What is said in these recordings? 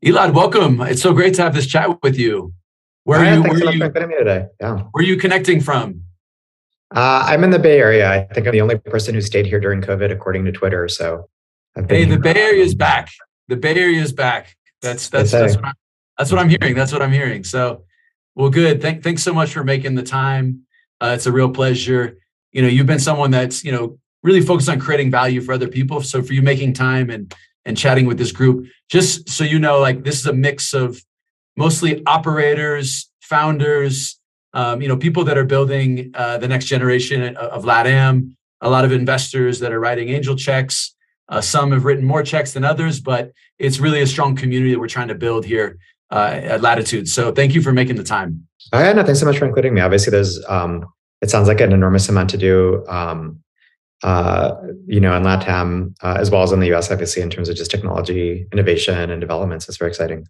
Elad, welcome. It's so great to have this chat with you. Where are you? Thanks so much for inviting me today. Yeah. Where are you connecting from? I'm in the Bay Area. I think I'm the only person who stayed here during COVID, according to Twitter. So I've been Hey, the here. Bay Area is back. The Bay Area is back. That's what I'm hearing. That's what I'm hearing. So, well, good. Thanks so much for making the time. It's a real pleasure. You've been someone that's really focused on creating value for other people. So for you making time and chatting with this group, just so you know, like this is a mix of mostly operators, founders, people that are building the next generation of LATAM, a lot of investors that are writing angel checks. Some have written more checks than others, but it's really a strong community that we're trying to build here at Latitude. So thank you for making the time. Oh, yeah, no, thanks so much for including me. Obviously, there's, it sounds like an enormous amount to do, in LATAM, as well as in the US, obviously, in terms of just technology, innovation, and development. So it's very exciting.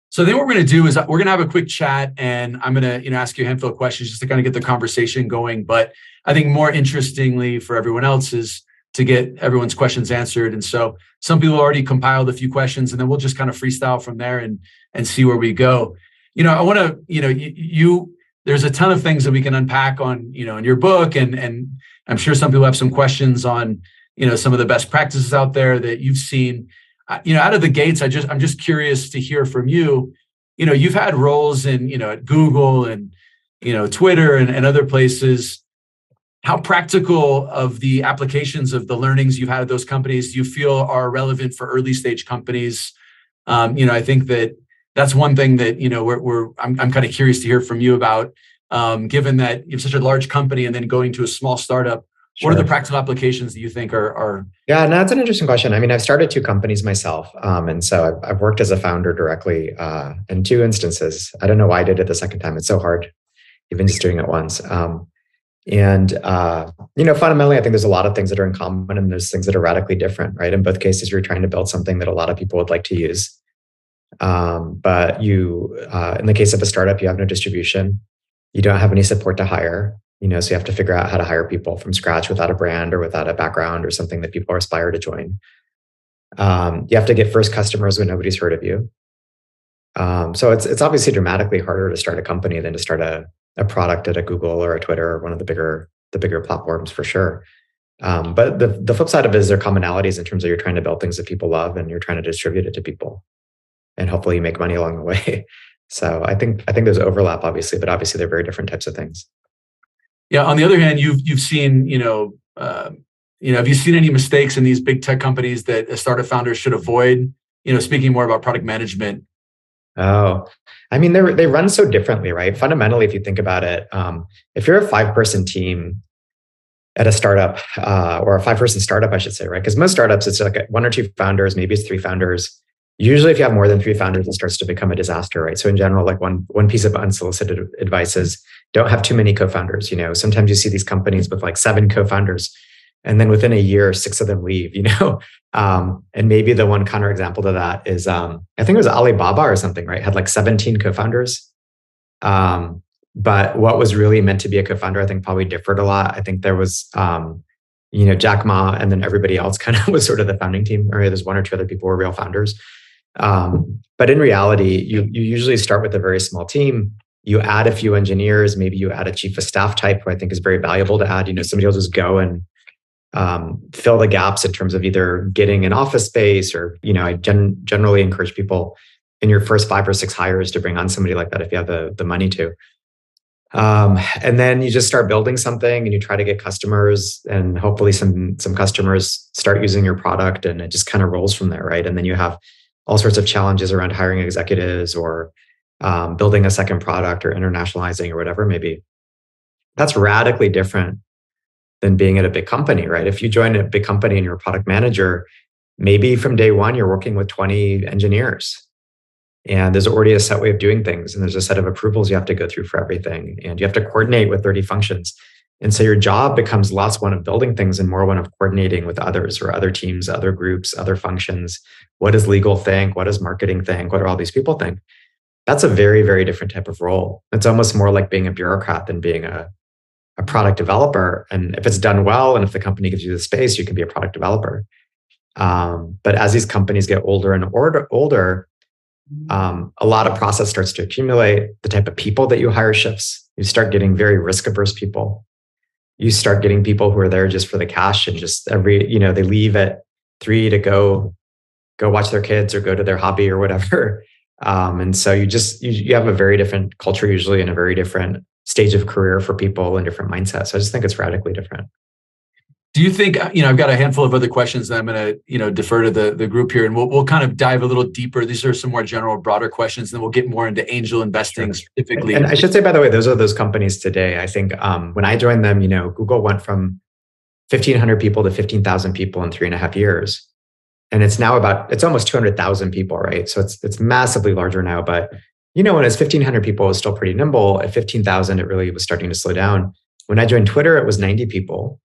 So then what we're going to do is we're going to have a quick chat, and I'm going to ask you a handful of questions just to kind of get the conversation going. But I think more interestingly for everyone else is to get everyone's questions answered. And so some people already compiled a few questions, and then we'll just kind of freestyle from there and see where we go. I want to, there's a ton of things that we can unpack on, in your book, and I'm sure some people have some questions on, some of the best practices out there that you've seen. Out of the gates, I'm just curious to hear from you. You've had roles in, at Google and, Twitter and other places. How practical of the applications of the learnings you've had at those companies do you feel are relevant for early stage companies? I think that's one thing that, I'm kind of curious to hear from you about, given that you have such a large company and then going to a small startup. Sure. What are the practical applications that you think are? Yeah, no, that's an interesting question. I mean, I've started 2 companies myself. And so I've worked as a founder directly in 2 instances. I don't know why I did it the second time. It's so hard, even just doing it once. Fundamentally, I think there's a lot of things that are in common and there's things that are radically different, right? In both cases, you're trying to build something that a lot of people would like to use. But you, in the case of a startup, you have no distribution. You don't have any support to hire. So you have to figure out how to hire people from scratch without a brand or without a background or something that people aspire to join. You have to get first customers when nobody's heard of you. So it's obviously dramatically harder to start a company than to start a product at a Google or a Twitter or one of the bigger platforms for sure. But the flip side of it is there are commonalities in terms of you're trying to build things that people love and you're trying to distribute it to people, and hopefully you make money along the way. So I think there's overlap, obviously, but obviously they're very different types of things. Yeah. On the other hand, you've seen, have you seen any mistakes in these big tech companies that a startup founder should avoid? Speaking more about product management. Oh, I mean, they run so differently, right? Fundamentally, if you think about it, if you're a 5-person team at a startup, or a 5-person startup, I should say, right? Because most startups, it's like 1 or 2 founders, maybe it's 3 founders. Usually, if you have more than 3 founders, it starts to become a disaster, right? So in general, like one piece of unsolicited advice is don't have too many co-founders. Sometimes you see these companies with like 7 co-founders, and then within a year, 6 of them leave. And maybe the one counterexample to that is I think it was Alibaba or something, right? Had like 17 co-founders. But what was really meant to be a co-founder, I think probably differed a lot. I think there was Jack Ma, and then everybody else kind of was sort of the founding team, or there's 1 or 2 other people who were real founders. But in reality, you usually start with a very small team. You add a few engineers, maybe you add a chief of staff type, who I think is very valuable to add. Somebody will just go and fill the gaps in terms of either getting an office space or, I generally encourage people in your first 5 or 6 hires to bring on somebody like that if you have the money to. And then you just start building something and you try to get customers, and hopefully some customers start using your product, and it just kind of rolls from there, right? And then you have all sorts of challenges around hiring executives or building a second product or internationalizing or whatever it may be. That's radically different than being at a big company, right? If you join a big company and you're a product manager, maybe from day one, you're working with 20 engineers. And there's already a set way of doing things. And there's a set of approvals you have to go through for everything. And you have to coordinate with 30 functions. And so your job becomes less one of building things and more one of coordinating with others or other teams, other groups, other functions. What does legal think? What does marketing think? What do all these people think? That's a very, very different type of role. It's almost more like being a bureaucrat than being a product developer. And if it's done well, and if the company gives you the space, you can be a product developer. But as these companies get older and older, A lot of process starts to accumulate. The type of people that you hire shifts. You start getting very risk averse people. You start getting people who are there just for the cash and just they leave at 3 to go watch their kids or go to their hobby or whatever. And so you have a very different culture usually and a very different stage of career for people and different mindsets. So I just think it's radically different. Do you think, I've got a handful of other questions that I'm going to, defer to the group here, and we'll kind of dive a little deeper. These are some more general, broader questions, and then we'll get more into angel investing specifically. And I should say, by the way, those are those companies today. I think when I joined them, Google went from 1,500 people to 15,000 people in 3.5 years. And it's now it's almost 200,000 people, right? So it's massively larger now. But, when it's 1,500 people, it was still pretty nimble. At 15,000, it really was starting to slow down. When I joined Twitter, it was 90 people.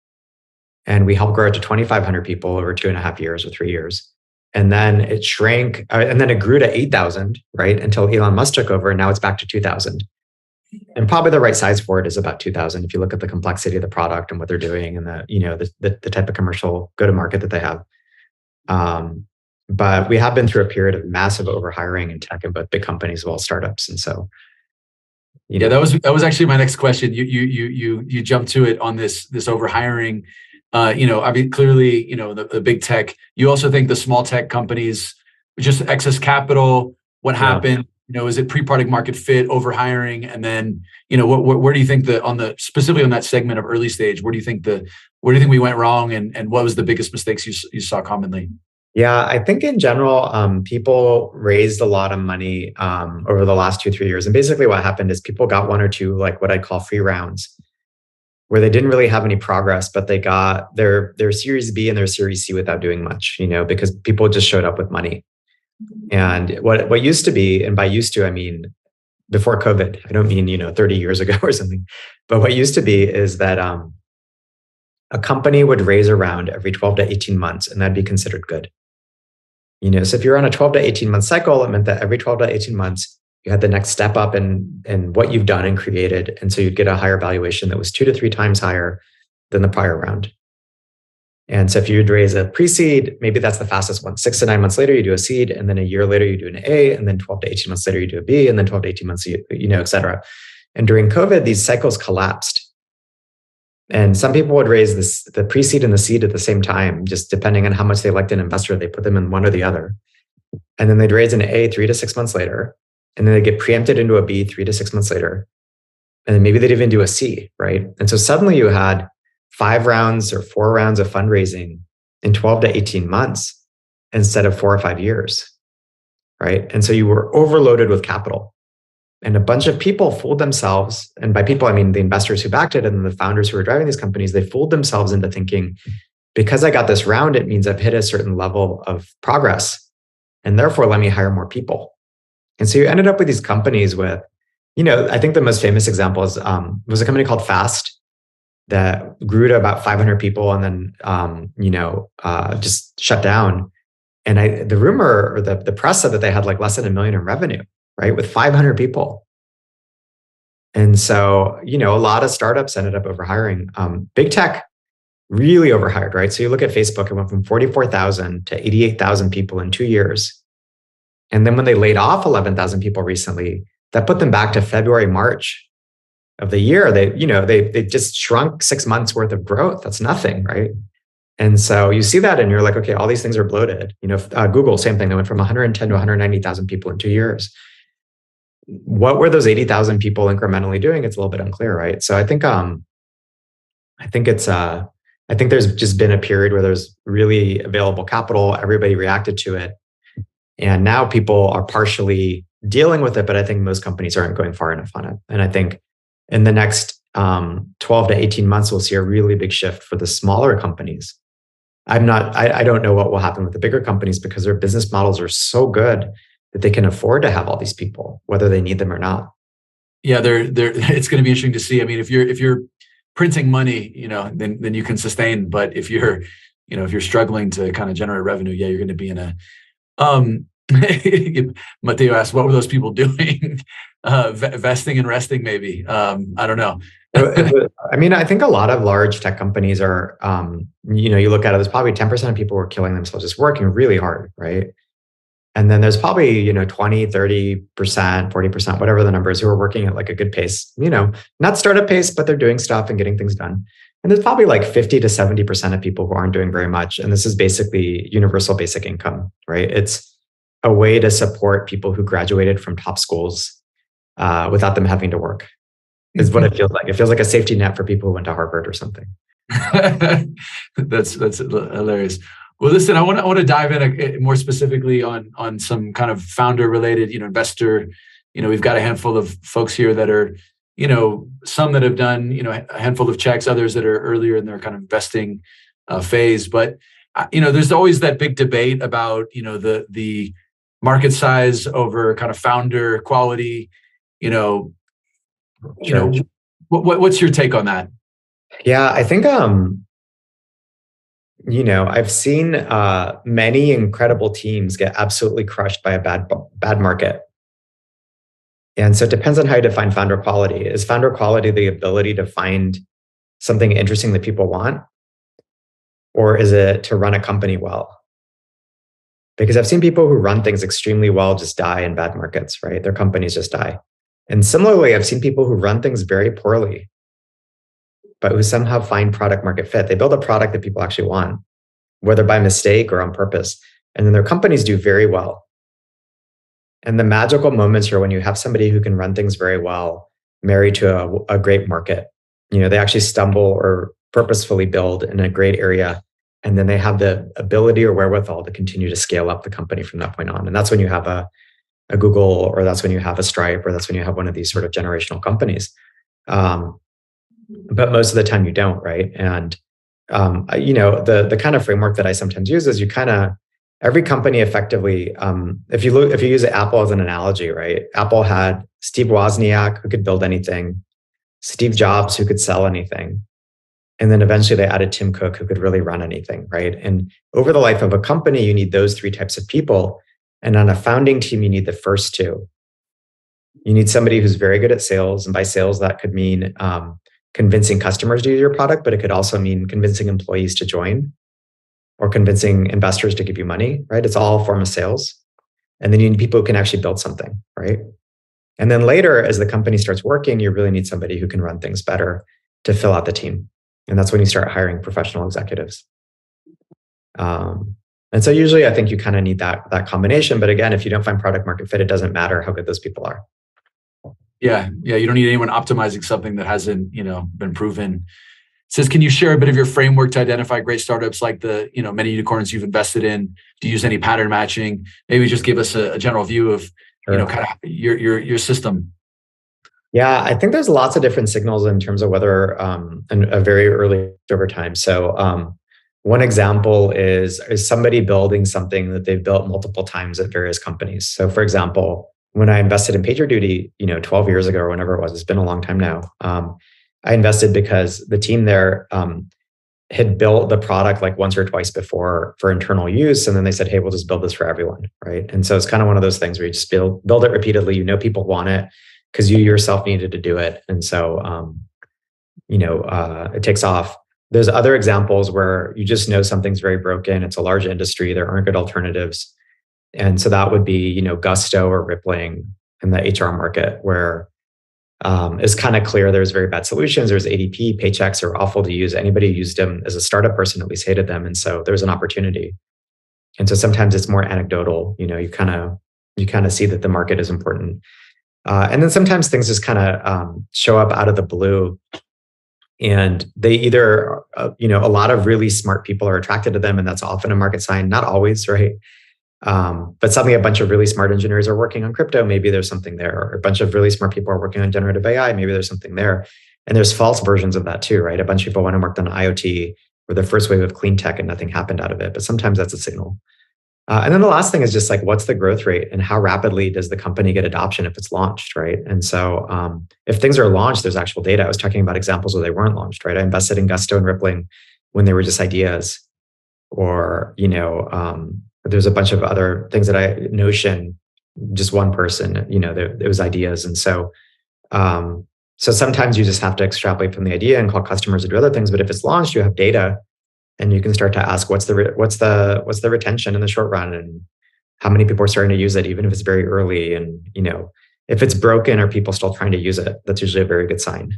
And we helped grow it to 2,500 people over 2.5 years or 3 years. And then it shrank, and then it grew to 8,000, right? Until Elon Musk took over, and now it's back to 2,000. And probably the right size for it is about 2,000 if you look at the complexity of the product and what they're doing and the type of commercial go-to-market that they have. But we have been through a period of massive overhiring in tech in both big companies as well as startups. And so, that was actually my next question. You jumped to it on this overhiring. I mean, clearly, the big tech. You also think the small tech companies, just excess capital. What happened? Is it pre-product market fit, overhiring, and then where do you think specifically on that segment of early stage? Where do you think we went wrong, and what was the biggest mistakes you saw commonly? Yeah, I think in general, people raised a lot of money over the last 2-3 years, and basically what happened is people got 1 or 2 like what I'd call free rounds, where they didn't really have any progress, but they got their Series B and their Series C without doing much, because people just showed up with money. And what used to be, and by used to, I mean, before COVID, I don't mean, 30 years ago or something, but what used to be is that a company would raise a round every 12 to 18 months, and that'd be considered good. So if you're on a 12 to 18 month cycle, it meant that every 12 to 18 months, you had the next step up in what you've done and created. And so you'd get a higher valuation that was 2 to 3 times higher than the prior round. And so if you'd raise a pre-seed, maybe that's the fastest one. 6 to 9 months later, you do a seed. And then a year later, you do an A. And then 12 to 18 months later, you do a B. And then 12 to 18 months, et cetera. And during COVID, these cycles collapsed. And some people would raise the pre-seed and the seed at the same time, just depending on how much they liked an investor, they put them in one or the other. And then they'd raise an A 3 to 6 months later. And then they get preempted into a B 3 to 6 months later. And then maybe they'd even do a C, right? And so suddenly you had 5 rounds or 4 rounds of fundraising in 12 to 18 months instead of 4 or 5 years, right? And so you were overloaded with capital. And a bunch of people fooled themselves. And by people, I mean the investors who backed it and the founders who were driving these companies, they fooled themselves into thinking, because I got this round, it means I've hit a certain level of progress. And therefore, let me hire more people. And so you ended up with these companies with, I think the most famous example was a company called Fast that grew to about 500 people and then, just shut down. And the rumor or the press said that they had like less than $1 million in revenue, right? With 500 people. And so, a lot of startups ended up overhiring. Big tech really overhired, right? So you look at Facebook, it went from 44,000 to 88,000 people in 2 years. And then when they laid off 11,000 people recently, that put them back to February, March of the year. They just shrunk 6 months worth of growth. That's nothing, right? And so you see that and you're like, okay, all these things are bloated. Google, same thing. They went from 110 to 190,000 people in 2 years. What were those 80,000 people incrementally doing? It's a little bit unclear, right? So I think there's just been a period where there's really available capital. Everybody reacted to it. And now people are partially dealing with it, but I think most companies aren't going far enough on it. And I think in the next 12 to 18 months, we'll see a really big shift for the smaller companies. I don't know what will happen with the bigger companies because their business models are so good that they can afford to have all these people, whether they need them or not. Yeah, it's going to be interesting to see. I mean, if you're printing money, then you can sustain. But if you're struggling to kind of generate revenue, yeah, you're going to be in a. Mateo asked, what were those people doing? Vesting and resting, maybe. I don't know. I mean, I think a lot of large tech companies are, you look at it, there's probably 10% of people who are killing themselves just working really hard, right? And then there's probably, 20, 30%, 40%, whatever the number is, who are working at like a good pace, not startup pace, but they're doing stuff and getting things done. And there's probably like 50 to 70% of people who aren't doing very much. And this is basically universal basic income, right? It's a way to support people who graduated from top schools without them having to work, is what it feels like. It feels like a safety net for people who went to Harvard or something. That's hilarious. Well, listen, I want to dive in more specifically on some kind of founder related, investor. We've got a handful of folks here that are, some that have done, a handful of checks, others that are earlier in their kind of investing phase. But there's always that big debate about, the market size over kind of founder quality. What's your take on that? Yeah, I think I've seen many incredible teams get absolutely crushed by a bad market. And so it depends on how you define founder quality. Is founder quality the ability to find something interesting that people want? Or is it to run a company well? Because I've seen people who run things extremely well just die in bad markets, right? Their companies just die. And similarly, I've seen people who run things very poorly, but who somehow find product market fit. They build a product that people actually want, whether by mistake or on purpose. And then their companies do very well. And the magical moments are when you have somebody who can run things very well, married to a great market. They actually stumble or purposefully build in a great area. And then they have the ability or wherewithal to continue to scale up the company from that point on. And that's when you have a Google, or that's when you have a Stripe, or that's when you have one of these sort of generational companies. But most of the time you don't, right? And the kind of framework that I sometimes use is every company effectively, if you use Apple as an analogy, right? Apple had Steve Wozniak, who could build anything, Steve Jobs, who could sell anything. And then eventually they added Tim Cook, who could really run anything, right? And over the life of a company, you need those three types of people. And on a founding team, you need the first two. You need somebody who's very good at sales. And by sales, that could mean convincing customers to use your product, but it could also mean convincing employees to join or convincing investors to give you money, right? It's all a form of sales. And then you need people who can actually build something, right? And then later, as the company starts working, you really need somebody who can run things better to fill out the team. And that's when you start hiring professional executives. And so usually I think you kind of need that combination. But again, if you don't find product market fit, it doesn't matter how good those people are. Yeah. You don't need anyone optimizing something that hasn't, been proven. It says, can you share a bit of your framework to identify great startups like the, many unicorns you've invested in? Do you use any pattern matching? Maybe just give us a general view of, kind of your system. Yeah, I think there's lots of different signals in terms of whether a very early over time. So one example is somebody building something that they've built multiple times at various companies. So for example, when I invested in PagerDuty, 12 years ago or whenever it was, it's been a long time now. I invested because the team there had built the product like once or twice before for internal use. And then they said, hey, we'll just build this for everyone, right? And so it's kind of one of those things where you just build it repeatedly. People want it because you yourself needed to do it. And so, it takes off. There's other examples where you just know something's very broken. It's a large industry. There aren't good alternatives. And so that would be, Gusto or Rippling in the HR market, where it's kind of clear there's very bad solutions. There's ADP, Paychecks are awful to use. Anybody who used them as a startup person at least hated them. And so there's an opportunity. And so sometimes it's more anecdotal. You kind of see that the market is important. And then sometimes things just kind of show up out of the blue. And they either, a lot of really smart people are attracted to them, and that's often a market sign. Not always, right? But suddenly a bunch of really smart engineers are working on crypto. Maybe there's something there. Or a bunch of really smart people are working on generative AI. Maybe there's something there. And there's false versions of that too, right? A bunch of people went and worked on IoT or the first wave of clean tech and nothing happened out of it. But sometimes that's a signal. And then the last thing is just like, what's the growth rate and how rapidly does the company get adoption if it's launched, right? And so if things are launched, there's actual data. I was talking about examples where they weren't launched, right? I invested in Gusto and Rippling when they were just ideas. Or, there's a bunch of other things that Notion, just one person, it was ideas. And so sometimes you just have to extrapolate from the idea and call customers to do other things. But if it's launched, you have data. And you can start to ask, what's the retention in the short run, and how many people are starting to use it, even if it's very early. And, if it's broken or people still trying to use it, that's usually a very good sign.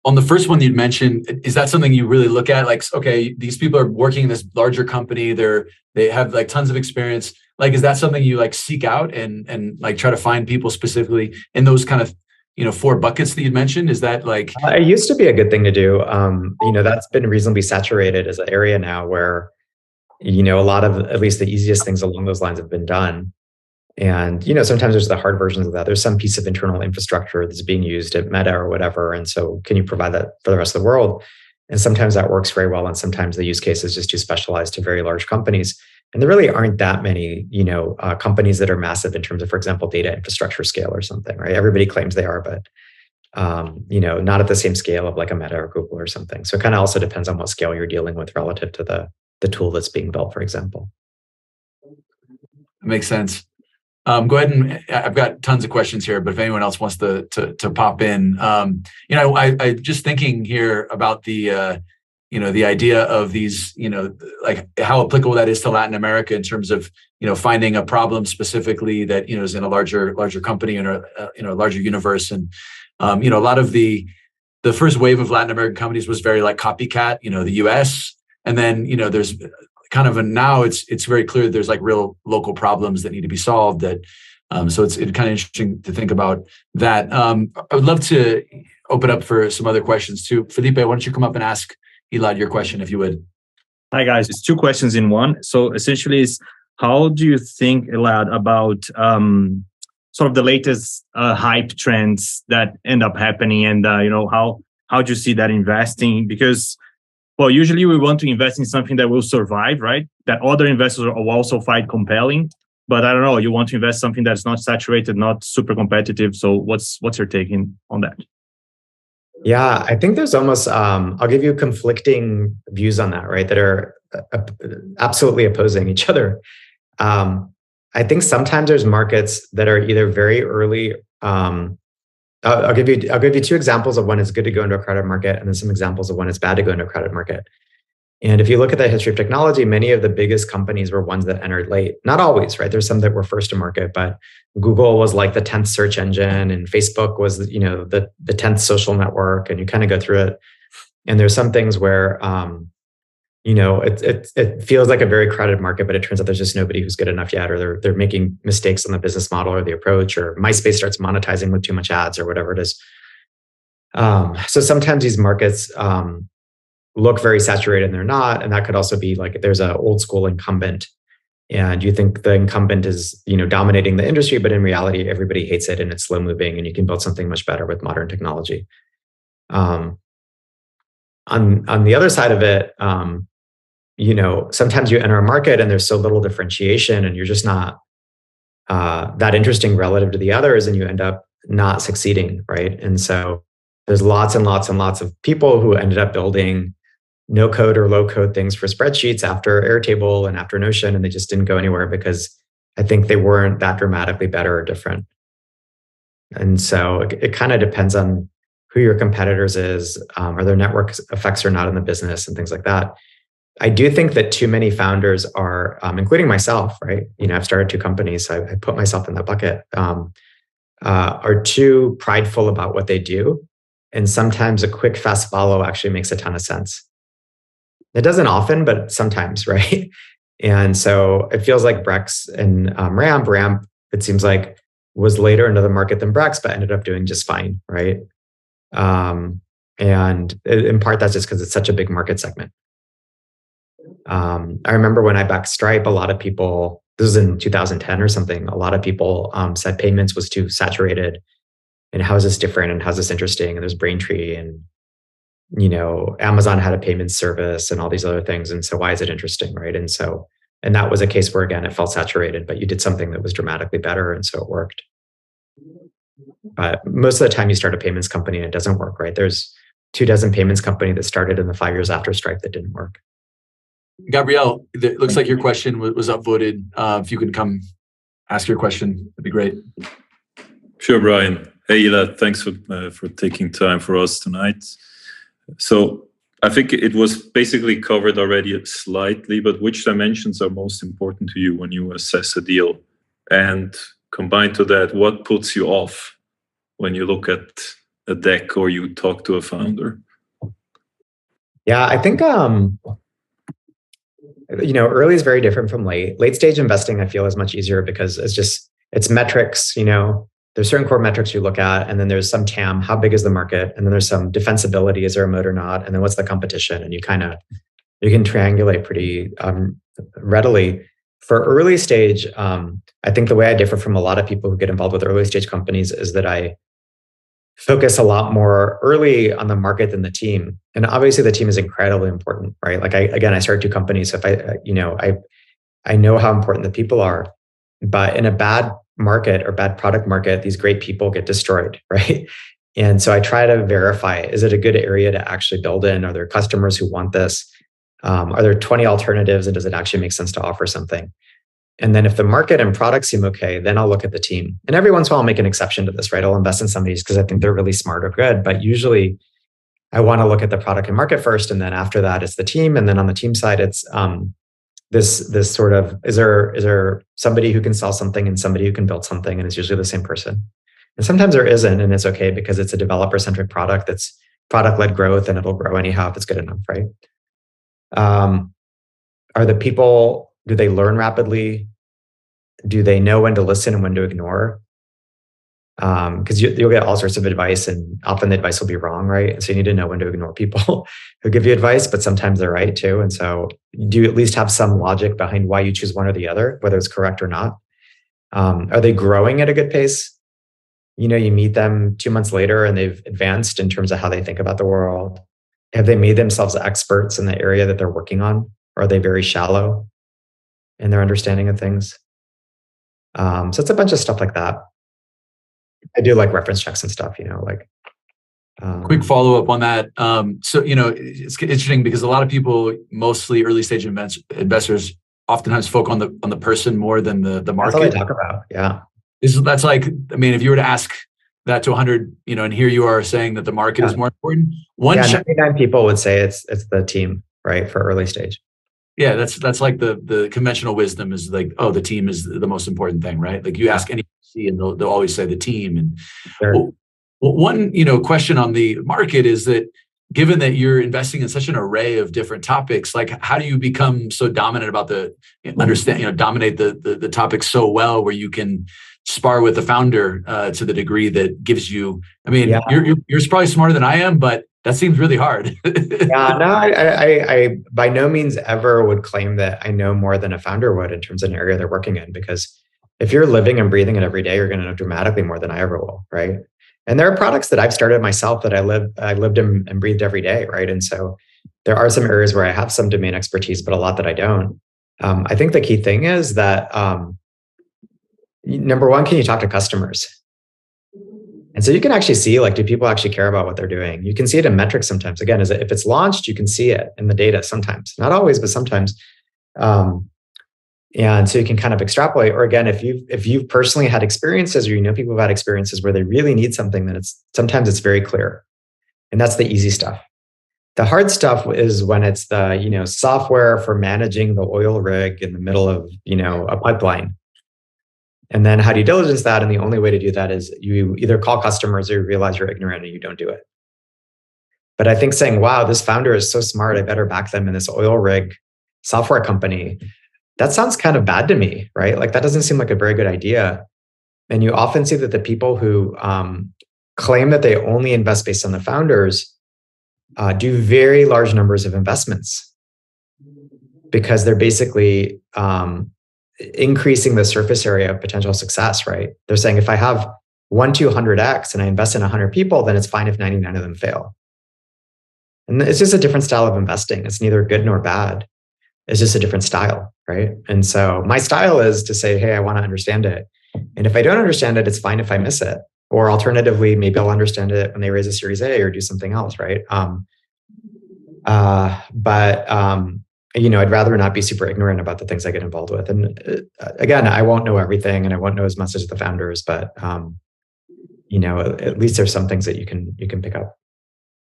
On the first one you'd mentioned, is that something you really look at? Like, okay, these people are working in this larger company. They have like tons of experience. Like, is that something you like seek out and like try to find people specifically in those kind of, 4 buckets that you'd mentioned? Is that like? It used to be a good thing to do. That's been reasonably saturated as an area now where, a lot of at least the easiest things along those lines have been done. And, sometimes there's the hard versions of that. There's some piece of internal infrastructure that's being used at Meta or whatever. And so can you provide that for the rest of the world? And sometimes that works very well. And sometimes the use case is just too specialized to very large companies. And there really aren't that many, companies that are massive in terms of, for example, data infrastructure scale or something, right? Everybody claims they are, but, not at the same scale of like a Meta or Google or something. So it kind of also depends on what scale you're dealing with relative to the tool that's being built, for example. Makes sense. Go ahead, and I've got tons of questions here, but if anyone else wants to pop in, I just thinking here about the the idea of these, like how applicable that is to Latin America in terms of finding a problem specifically that is in a larger company and a larger universe, and a lot of the first wave of Latin American companies was very like copycat, the U.S. And then there's kind of now it's very clear that there's like real local problems that need to be solved. That so it's kind of interesting to think about that. I would love to open up for some other questions too. Felipe, why don't you come up and ask Elad your question if you would? Hi guys, it's 2 questions in one. So essentially, is how do you think, Elad, about sort of the latest hype trends that end up happening, and how do you see that investing? Because usually we want to invest in something that will survive, right? That other investors will also find compelling. But I don't know, you want to invest something that's not saturated, not super competitive. So what's your take on that? Yeah, I think there's almost, I'll give you conflicting views on that, right? That are absolutely opposing each other. I think sometimes there's markets that are either very early. I'll give you 2 examples of when it's good to go into a credit market, and then some examples of when it's bad to go into a credit market. And if you look at the history of technology, many of the biggest companies were ones that entered late. Not always, right? There's some that were first to market, but Google was like the 10th search engine, and Facebook was, the 10th social network, and you kind of go through it. And there's some things where, it feels like a very crowded market, but it turns out there's just nobody who's good enough yet, or they're making mistakes on the business model or the approach, or MySpace starts monetizing with too much ads or whatever it is. So sometimes these markets look very saturated and they're not. And that could also be like there's an old school incumbent and you think the incumbent is, dominating the industry, but in reality, everybody hates it and it's slow moving and you can build something much better with modern technology. On the other side of it, sometimes you enter a market and there's so little differentiation and you're just not that interesting relative to the others, and you end up not succeeding, right? And so there's lots and lots and lots of people who ended up building no code or low code things for spreadsheets after Airtable and after Notion, and they just didn't go anywhere because I think they weren't that dramatically better or different. And so it kind of depends on who your competitors is, are there network effects or not in the business and things like that. I do think that too many founders are, including myself, right? I've started 2 companies, so I put myself in that bucket, are too prideful about what they do. And sometimes a quick, fast follow actually makes a ton of sense. It doesn't often, but sometimes, right? And so it feels like Brex and Ramp, it seems like was later into the market than Brex, but ended up doing just fine, right? And in part, that's just because it's such a big market segment. I remember when I backed Stripe, a lot of people, this was in 2010 or something, a lot of people said payments was too saturated. And how is this different? And how's this interesting? And there's Braintree and, Amazon had a payment service and all these other things. And so why is it interesting, right? And that was a case where, again, it felt saturated, but you did something that was dramatically better. And so it worked. But most of the time you start a payments company and it doesn't work, right? There's 24 payments company that started in the 5 years after Stripe that didn't work. Gabrielle, it looks like your question was upvoted. If you could come ask your question, that'd be great. Sure, Brian. Hey, Elad, thanks for taking time for us tonight. So I think it was basically covered already slightly, but which dimensions are most important to you when you assess a deal? And combined to that, what puts you off when you look at a deck or you talk to a founder? Yeah, I think early is very different from late. Late stage investing, I feel, is much easier because it's metrics. There's certain core metrics you look at, and then there's some TAM, how big is the market, and then there's some defensibility, is there a moat or not, and then what's the competition, and you can triangulate pretty readily. For early stage, I think the way I differ from a lot of people who get involved with early stage companies is that I focus a lot more early on the market than the team. And obviously the team is incredibly important, right? Like I started 2 companies. So if I know how important the people are, but in a bad market or bad product market, these great people get destroyed, right? And so I try to verify, is it a good area to actually build in? Are there customers who want this? Are there 20 alternatives, and does it actually make sense to offer something? And then if the market and products seem okay, then I'll look at the team. And every once in a while, I'll make an exception to this, right? I'll invest in some of these because I think they're really smart or good. But usually I want to look at the product and market first. And then after that, it's the team. And then on the team side, it's this sort of, is there somebody who can sell something and somebody who can build something? And it's usually the same person. And sometimes there isn't, and it's okay because it's a developer-centric product that's product-led growth, and it'll grow anyhow if it's good enough, right? Are the people, do they learn rapidly? Do they know when to listen and when to ignore? Because you'll get all sorts of advice, and often the advice will be wrong, right? So you need to know when to ignore people who give you advice, but sometimes they're right too. And so do you at least have some logic behind why you choose one or the other, whether it's correct or not? Are they growing at a good pace? You meet them 2 months later and they've advanced in terms of how they think about the world. Have they made themselves experts in the area that they're working on? Or are they very shallow in their understanding of things? So it's a bunch of stuff like that. I do like reference checks and stuff, Quick follow-up on that. So, it's interesting because a lot of people, mostly early stage investors, oftentimes focus on the person more than the market. That's all they talk about. Yeah. That's like, if you were to ask that to 100, and here you are saying that the market is more important. 99 people would say it's the team, right, for early stage. Yeah, that's like the conventional wisdom is like, oh, the team is the most important thing, right? Like you ask any VC and they'll always say the team. And sure. One question on the market is that given that you're investing in such an array of different topics, like how do you become so dominant about dominate the topic so well where you can spar with the founder to the degree that gives you, you're probably smarter than I am, but that seems really hard. Yeah, no, I by no means ever would claim that I know more than a founder would in terms of an area they're working in, because if you're living and breathing it every day, you're going to know dramatically more than I ever will, right? And there are products that I've started myself that I lived and breathed every day, right? And so there are some areas where I have some domain expertise, but a lot that I don't. I think the key thing is that number one, can you talk to customers? And so you can actually see, do people actually care about what they're doing? You can see it in metrics sometimes. Again, if it's launched, you can see it in the data sometimes. Not always, but sometimes. And so you can kind of extrapolate. Or again, if you've personally had experiences, or people who've had experiences where they really need something, then sometimes it's very clear. And that's the easy stuff. The hard stuff is when it's the software for managing the oil rig in the middle of a pipeline. And then how do you diligence that? And the only way to do that is you either call customers or you realize you're ignorant and you don't do it. But I think saying, wow, this founder is so smart, I better back them in this oil rig software company, that sounds kind of bad to me, right? That doesn't seem like a very good idea. And you often see that the people who claim that they only invest based on the founders do very large numbers of investments because they're basically increasing the surface area of potential success, right? They're saying if I have 1 to 100x and I invest in 100 people, then it's fine if 99 of them fail. And it's just a different style of investing. It's neither good nor bad. It's just a different style, right? And so my style is to say, hey, I want to understand it. And if I don't understand it, it's fine if I miss it. Or alternatively, maybe I'll understand it when they raise a Series A or do something else, right? I'd rather not be super ignorant about the things I get involved with. And again, I won't know everything and I won't know as much as the founders, but at least there's some things that you can pick up.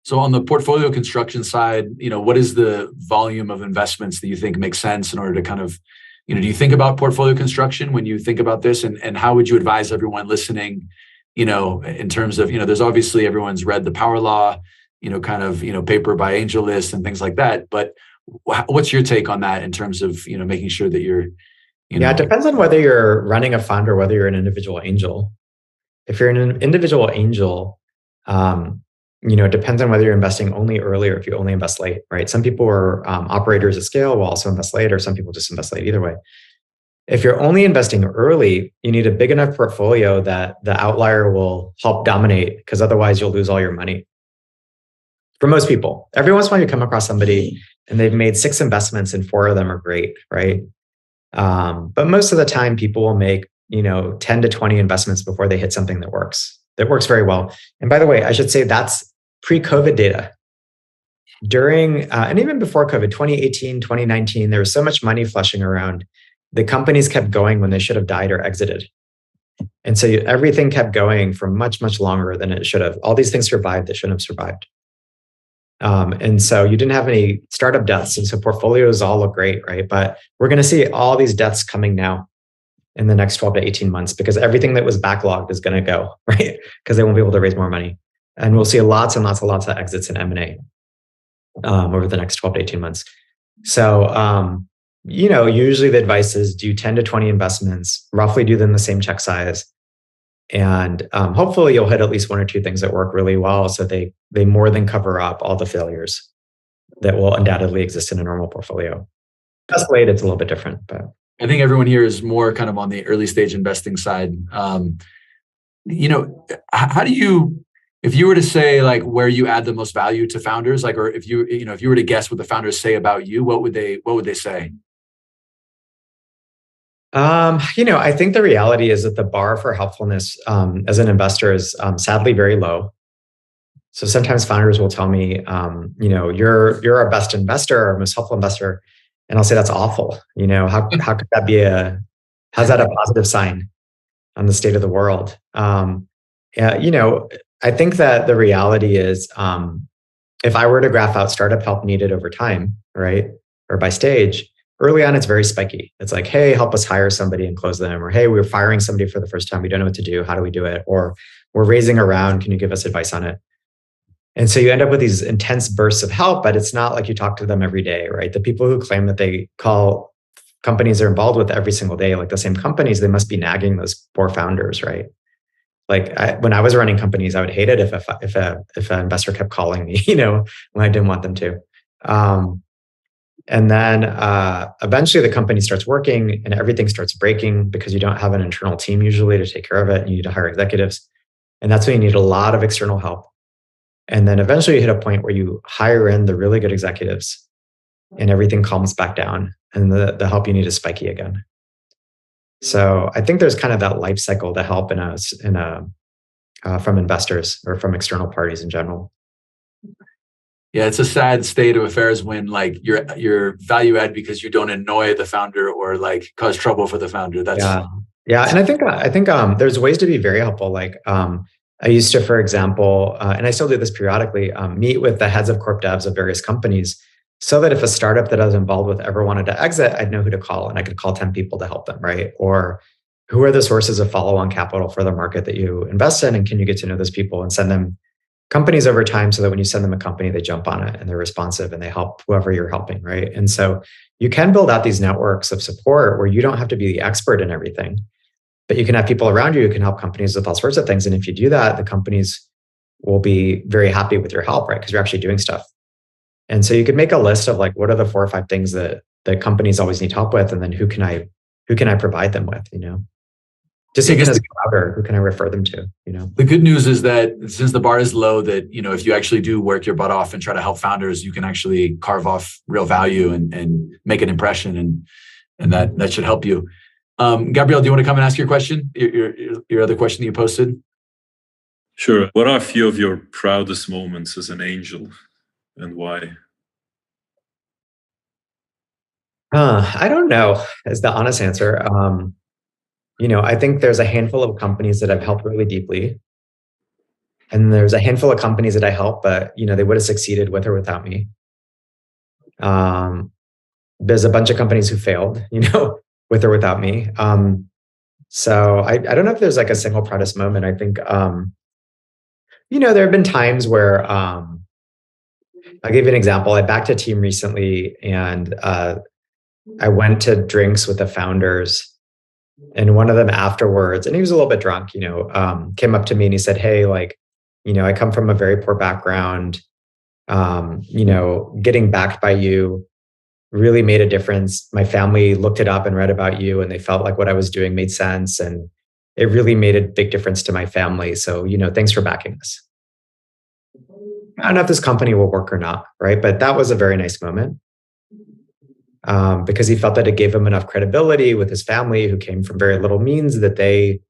So on the portfolio construction side, what is the volume of investments that you think makes sense in order to kind of, do you think about portfolio construction when you think about this, and how would you advise everyone listening, in terms of, there's obviously everyone's read the Power Law, paper by AngelList and things like that. But what's your take on that in terms of, making sure that you're, Yeah, it depends on whether you're running a fund or whether you're an individual angel. If you're an individual angel, it depends on whether you're investing only early or if you only invest late, right? Some people are operators at scale will also invest late, or some people just invest late either way. If you're only investing early, you need a big enough portfolio that the outlier will help dominate, because otherwise you'll lose all your money. For most people, every once in a while you come across somebody and they've made 6 investments and 4 of them are great, right? But most of the time people will make 10 to 20 investments before they hit something that works very well. And by the way, I should say that's pre-COVID data. During and even before COVID, 2018, 2019, there was so much money flushing around. The companies kept going when they should have died or exited. And so everything kept going for much, much longer than it should have. All these things survived that shouldn't have survived. And so you didn't have any startup deaths. And so portfolios all look great, right? But we're going to see all these deaths coming now in the next 12 to 18 months, because everything that was backlogged is going to go, right? Because they won't be able to raise more money. And we'll see lots and lots and lots of exits in M&A over the next 12 to 18 months. So, usually the advice is do 10 to 20 investments, roughly do them the same check size. And hopefully you'll hit at least 1 or 2 things that work really well, so they more than cover up all the failures that will undoubtedly exist in a normal portfolio. Just late, it's a little bit different, but I think everyone here is more kind of on the early stage investing side. How do you, if you were to say like where you add the most value to founders, like, or if you were to guess what the founders say about you, what would they say? I think the reality is that the bar for helpfulness as an investor is sadly very low. So sometimes founders will tell me, you're our best investor, our most helpful investor. And I'll say, that's awful. How could that be how's that a positive sign on the state of the world? I think that the reality is, if I were to graph out startup help needed over time, right, or by stage, early on, it's very spiky. It's like, hey, help us hire somebody and close them. Or, hey, we're firing somebody for the first time. We don't know what to do. How do we do it? Or we're raising a round. Can you give us advice on it? And so you end up with these intense bursts of help, but it's not like you talk to them every day, right? The people who claim that they call companies they're involved with every single day, like the same companies, they must be nagging those poor founders, right? Like when I was running companies, I would hate it if an investor kept calling me, when I didn't want them to. And then eventually the company starts working and everything starts breaking because you don't have an internal team usually to take care of it. And you need to hire executives. And that's when you need a lot of external help. And then eventually you hit a point where you hire in the really good executives and everything calms back down and the help you need is spiky again. So I think there's kind of that life cycle to help from investors or from external parties in general. Yeah, it's a sad state of affairs when like you're value add because you don't annoy the founder or like cause trouble for the founder. Yeah, and I think there's ways to be very helpful. Like I used to, for example, and I still do this periodically, meet with the heads of corp devs of various companies, so that if a startup that I was involved with ever wanted to exit, I'd know who to call, and I could call 10 people to help them, right? Or who are the sources of follow-on capital for the market that you invest in, and can you get to know those people and send them companies over time so that when you send them a company, they jump on it and they're responsive and they help whoever you're helping, right? And so you can build out these networks of support where you don't have to be the expert in everything, but you can have people around you who can help companies with all sorts of things. And if you do that, the companies will be very happy with your help, right? Because you're actually doing stuff. And so you could make a list of like, what are the 4 or 5 things that companies always need help with? And then who can I provide them with, Just even as a founder, who can I refer them to, The good news is that since the bar is low, that, if you actually do work your butt off and try to help founders, you can actually carve off real value and make an impression. And that should help you. Gabriel, do you want to come and ask your question? Your other question that you posted? Sure. What are a few of your proudest moments as an angel and why? I don't know is the honest answer. I think there's a handful of companies that I've helped really deeply. And there's a handful of companies that I helped, but they would have succeeded with or without me. There's a bunch of companies who failed, with or without me. So I don't know if there's like a single proudest moment. I think, there have been times where, I'll give you an example. I backed a team recently, and I went to drinks with the founders, and one of them afterwards, and he was a little bit drunk, came up to me and he said, "Hey, I come from a very poor background. Getting backed by you really made a difference. My family looked it up and read about you, and they felt like what I was doing made sense. And it really made a big difference to my family. So, thanks for backing us." I don't know if this company will work or not, right? But that was a very nice moment, because he felt that it gave him enough credibility with his family, who came from very little means, that they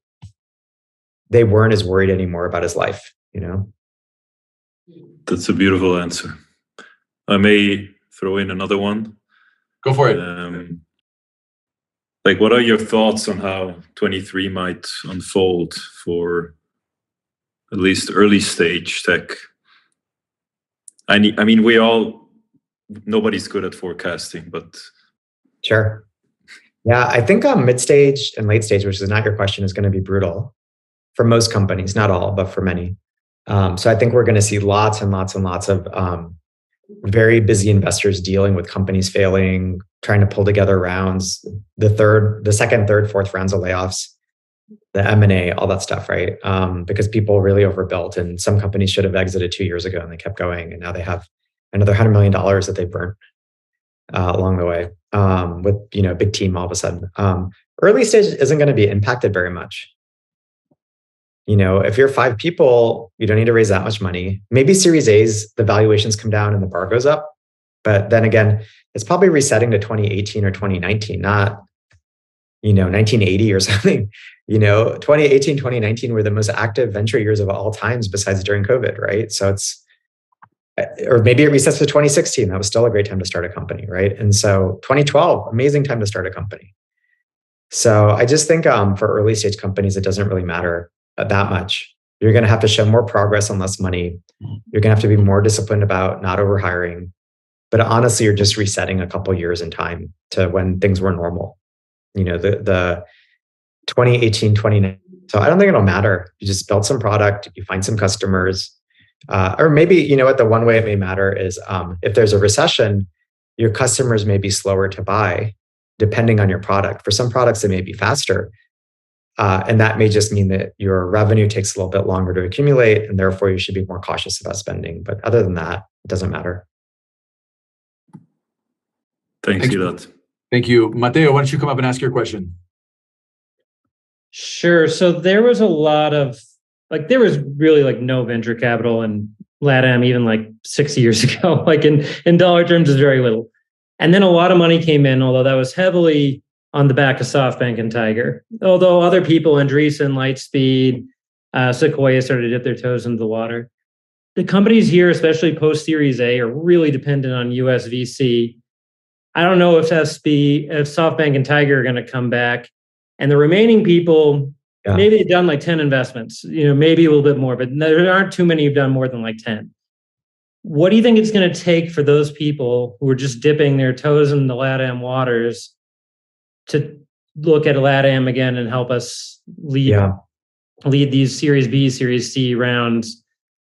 weren't as worried anymore about his life, That's a beautiful answer. I may throw in another one. Go for it. What are your thoughts on how 23 might unfold for at least early stage tech? I mean, nobody's good at forecasting, but sure. Yeah, I think mid stage and late stage, which is not your question, is going to be brutal for most companies, not all, but for many. So I think we're going to see lots and lots and lots of very busy investors dealing with companies failing, trying to pull together rounds, the second, third, fourth rounds of layoffs, the M&A, all that stuff, right? Because people really overbuilt, and some companies should have exited 2 years ago and they kept going, and now they have another $100 million that they burnt along the way, with a big team all of a sudden. Early stage isn't going to be impacted very much. If you're 5 people, you don't need to raise that much money. Maybe Series A's, the valuations come down and the bar goes up. But then again, it's probably resetting to 2018 or 2019, not, 1980 or something. 2018, 2019 were the most active venture years of all times besides during COVID, right? So or maybe it resets to 2016. That was still a great time to start a company, right? And so 2012, amazing time to start a company. So I just think for early stage companies, it doesn't really matter that much. You're going to have to show more progress on less money. You're going to have to be more disciplined about not overhiring. But honestly, you're just resetting a couple years in time to when things were normal. The 2018, 2019. So I don't think it'll matter. You just build some product, you find some customers. Or maybe, the one way it may matter is if there's a recession, your customers may be slower to buy depending on your product. For some products, it may be faster. And that may just mean that your revenue takes a little bit longer to accumulate, and therefore you should be more cautious about spending. But other than that, it doesn't matter. Thanks, Elad. Thank you. Mateo, why don't you come up and ask your question? Sure. So there was a lot of, there was really no venture capital in LATAM even 6 years ago. In dollar terms, is very little. And then a lot of money came in, although that was heavily on the back of SoftBank and Tiger. Although other people, Andreessen, Lightspeed, Sequoia started to dip their toes into the water. The companies here, especially post-Series A, are really dependent on US VC. I don't know if SoftBank and Tiger are going to come back. And the remaining people, maybe they've done 10 investments, maybe a little bit more, but there aren't too many who've done more than 10. What do you think it's going to take for those people who are just dipping their toes in the LATAM waters to look at LATAM again and help us lead these Series B, Series C rounds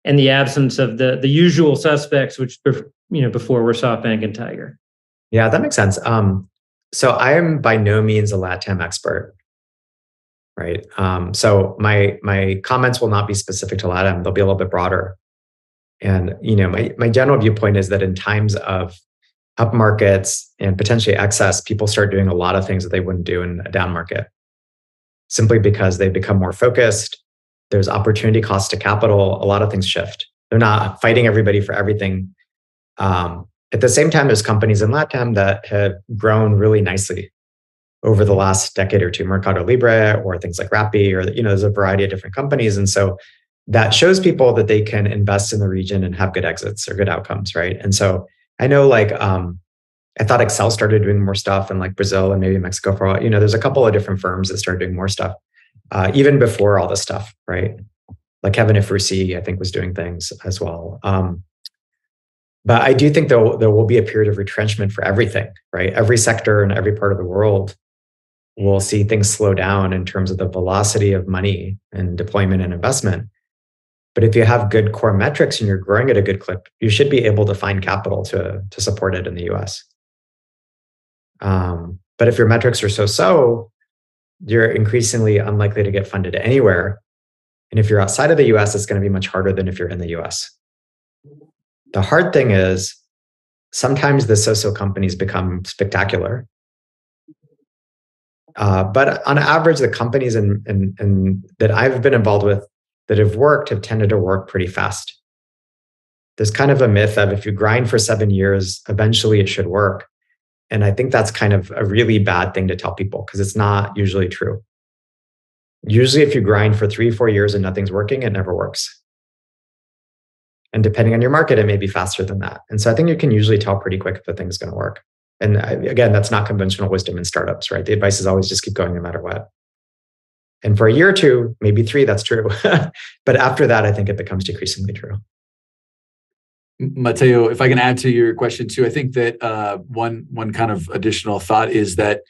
in the absence of the usual suspects, which before were SoftBank and Tiger? Yeah, that makes sense. So I am by no means a LATAM expert, right? So my comments will not be specific to LATAM. They'll be a little bit broader. And my general viewpoint is that in times of up markets and potentially excess, people start doing a lot of things that they wouldn't do in a down market, simply because they become more focused. There's opportunity cost to capital. A lot of things shift. They're not fighting everybody for everything. At the same time, there's companies in LATAM that have grown really nicely over the last decade or two, Mercado Libre or things like Rappi, or there's a variety of different companies. And so that shows people that they can invest in the region and have good exits or good outcomes, right? And so I know I thought Excel started doing more stuff in Brazil and maybe Mexico for a while. There's a couple of different firms that started doing more stuff even before all this stuff, right? like Kevin Ifrusi, I think, was doing things as well. But I do think there will be a period of retrenchment for everything, right? Every sector and every part of the world will see things slow down in terms of the velocity of money and deployment and investment. But if you have good core metrics and you're growing at a good clip, you should be able to find capital to support it in the US. But if your metrics are so, you're increasingly unlikely to get funded anywhere. And if you're outside of the US, it's going to be much harder than if you're in the US. The hard thing is sometimes the so-so companies become spectacular. But on average, the companies that I've been involved with that have worked have tended to work pretty fast. There's kind of a myth of if you grind for 7 years, eventually it should work. And I think that's kind of a really bad thing to tell people because it's not usually true. Usually if you grind for 3-4 years and nothing's working, it never works. And depending on your market, it may be faster than that. And so I think you can usually tell pretty quick if the thing's going to work. And again, that's not conventional wisdom in startups, right? The advice is always just keep going no matter what. And for a year or two, maybe 3, that's true. But after that, I think it becomes decreasingly true. Matteo, if I can add to your question too, I think that one kind of additional thought is that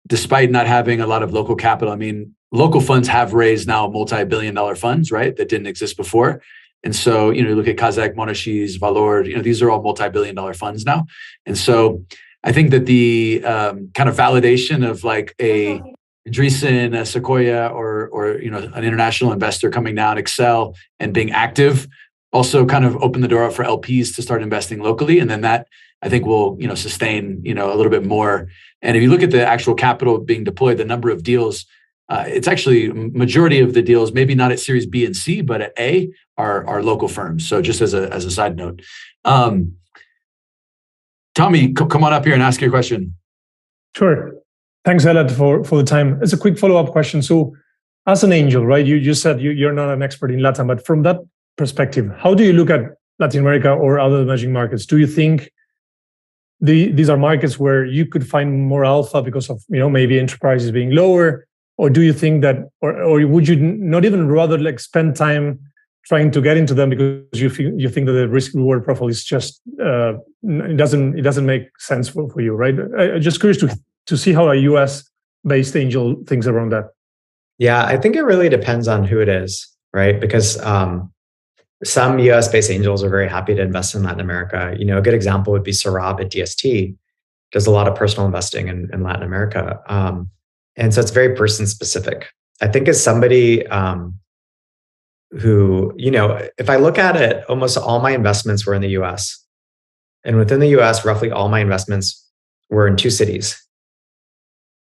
despite not having a lot of local capital, I mean, local funds have raised now multi-billion-dollar funds, right? That didn't exist before. And so, you look at Kazakh, Monashis, Valor, these are all multi-billion-dollar funds now. And so I think that the kind of validation of like a Andreessen, a Sequoia, or an international investor coming down, Excel, and being active also kind of open the door up for LPs to start investing locally. And then that I think will, sustain, a little bit more. And if you look at the actual capital being deployed, the number of deals, it's actually majority of the deals, maybe not at Series B and C, but at A are local firms. So just as a side note, Tommy, come on up here and ask your question. Sure. Thanks, Elad, for the time. It's a quick follow-up question. So as an angel, right, you just said you're not an expert in Latin, but from that perspective, how do you look at Latin America or other emerging markets? Do you think these are markets where you could find more alpha because of, maybe enterprises being lower? Or do you think that, or would you not even rather like spend time trying to get into them because you think that the risk reward profile is just it doesn't make sense for you, right? I'm just curious to see how a US based angel thinks around that. Yeah, I think it really depends on who it is, right? Because some US based angels are very happy to invest in Latin America. A good example would be Sarab at DST, does a lot of personal investing in Latin America. And so it's very person specific. I think as somebody who, if I look at it, almost all my investments were in the US. And within the US, roughly all my investments were in 2 cities.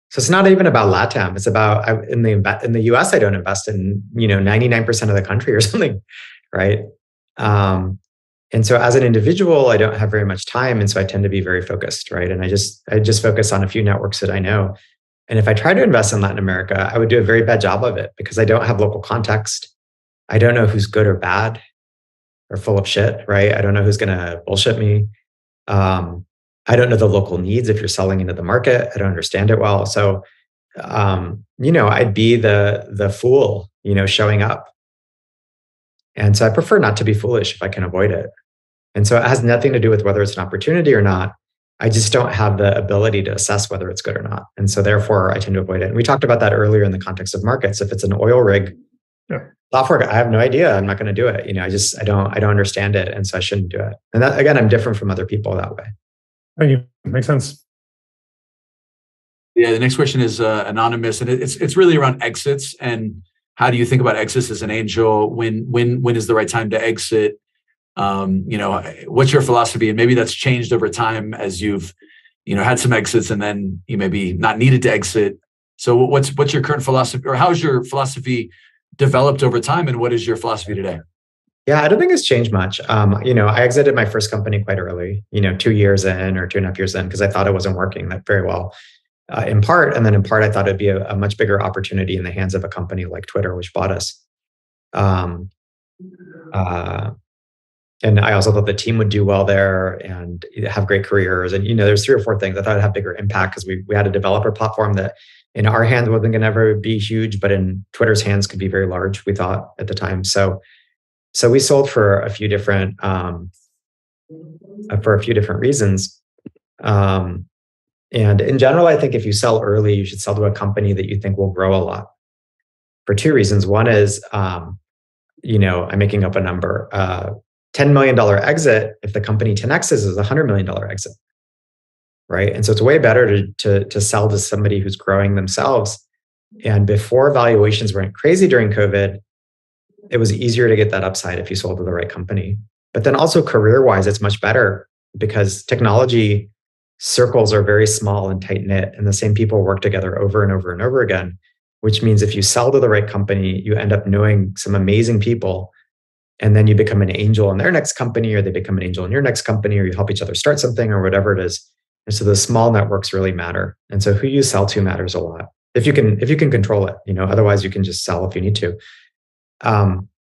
So it's not even about LATAM. It's about in the US, I don't invest in, 99% of the country or something, right? And so as an individual, I don't have very much time. And so I tend to be very focused, right? And I just focus on a few networks that I know. And if I try to invest in Latin America, I would do a very bad job of it because I don't have local context. I don't know who's good or bad or full of shit, right? I don't know who's going to bullshit me. I don't know the local needs if you're selling into the market. I don't understand it well. So, I'd be the fool, showing up. And so I prefer not to be foolish if I can avoid it. And so it has nothing to do with whether it's an opportunity or not. I just don't have the ability to assess whether it's good or not. And so therefore I tend to avoid it. And we talked about that earlier in the context of markets. If it's an oil rig, software, I have no idea. I'm not going to do it. I don't understand it. And so I shouldn't do it. And that, again, I'm different from other people that way. Thank you. Makes sense. Yeah. The next question is anonymous, and it's really around exits and how do you think about exits as an angel? When is the right time to exit? What's your philosophy? And maybe that's changed over time as you've, had some exits and then you maybe not needed to exit. So what's your current philosophy, or how's your philosophy developed over time? And what is your philosophy today? Yeah, I don't think it's changed much. I exited my first company quite early, 2 years in or 2.5 years in, because I thought it wasn't working that very well. In part, and then in part, I thought it'd be a much bigger opportunity in the hands of a company like Twitter, which bought us. And I also thought the team would do well there and have great careers. And, there's 3 or 4 things. I thought it'd have bigger impact because we had a developer platform that In our hands wasn't going to ever be huge, but in Twitter's hands could be very large, we thought at the time. So we sold for a few different reasons. And in general, I think if you sell early, you should sell to a company that you think will grow a lot for two reasons. One is, I'm making up a number, $10 million exit. If the company 10Xs is a $100 million exit. Right. And so it's way better to sell to somebody who's growing themselves. And before valuations went crazy during COVID, it was easier to get that upside if you sold to the right company. But then also career-wise, it's much better because technology circles are very small and tight-knit, and the same people work together over and over and over again, which means if you sell to the right company, you end up knowing some amazing people, and then you become an angel in their next company, or they become an angel in your next company, or you help each other start something or whatever it is. And so the small networks really matter. And so who you sell to matters a lot. If you can control it, otherwise you can just sell if you need to.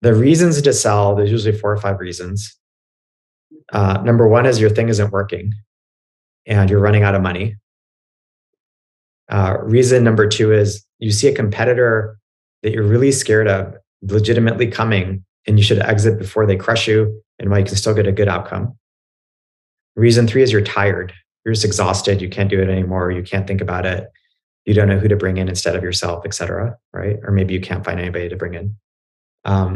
The reasons to sell, there's usually 4 or 5 reasons. Number one is your thing isn't working and you're running out of money. Reason number 2 is you see a competitor that you're really scared of legitimately coming, and you should exit before they crush you and while you can still get a good outcome. Reason 3 is you're tired. You're just exhausted. You can't do it anymore. You can't think about it. You don't know who to bring in instead of yourself, et cetera, right? Or maybe you can't find anybody to bring in.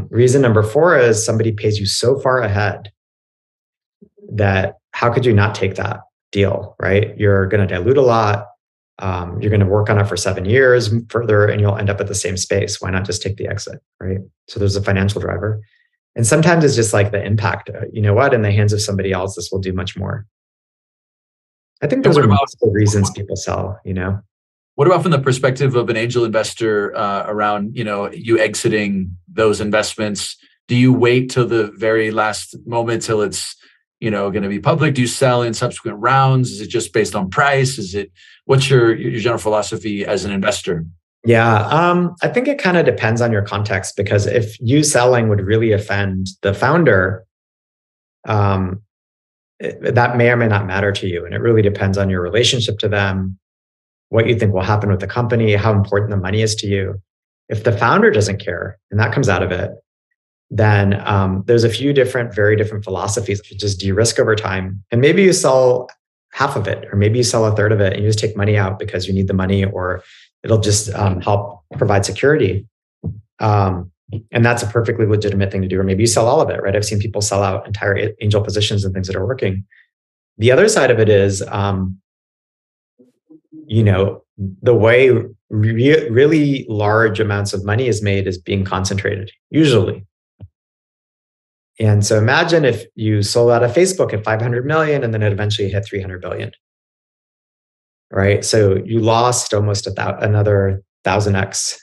Reason number 4 is somebody pays you so far ahead that how could you not take that deal, right? You're going to dilute a lot. You're going to work on it for 7 years further, and you'll end up at the same space. Why not just take the exit, right? So there's a financial driver. And sometimes it's just like the impact. You know what? In the hands of somebody else, this will do much more. I think those are multiple reasons people sell, What about from the perspective of an angel investor around, you exiting those investments? Do you wait till the very last moment till it's, going to be public? Do you sell in subsequent rounds? Is it just based on price? What's your general philosophy as an investor? Yeah, I think it kind of depends on your context, because if you selling would really offend the founder, that may or may not matter to you. And it really depends on your relationship to them, what you think will happen with the company, how important the money is to you. If the founder doesn't care, and that comes out of it, then there's a few very different philosophies to just de-risk over time. And maybe you sell half of it, or maybe you sell a third of it and you just take money out because you need the money, or it'll just help provide security. And that's a perfectly legitimate thing to do. Or maybe you sell all of it, right? I've seen people sell out entire angel positions and things that are working. The other side of it is, the way really large amounts of money is made is being concentrated, usually. And so imagine if you sold out of Facebook at 500 million and then it eventually hit 300 billion, right? So you lost almost another 1000x,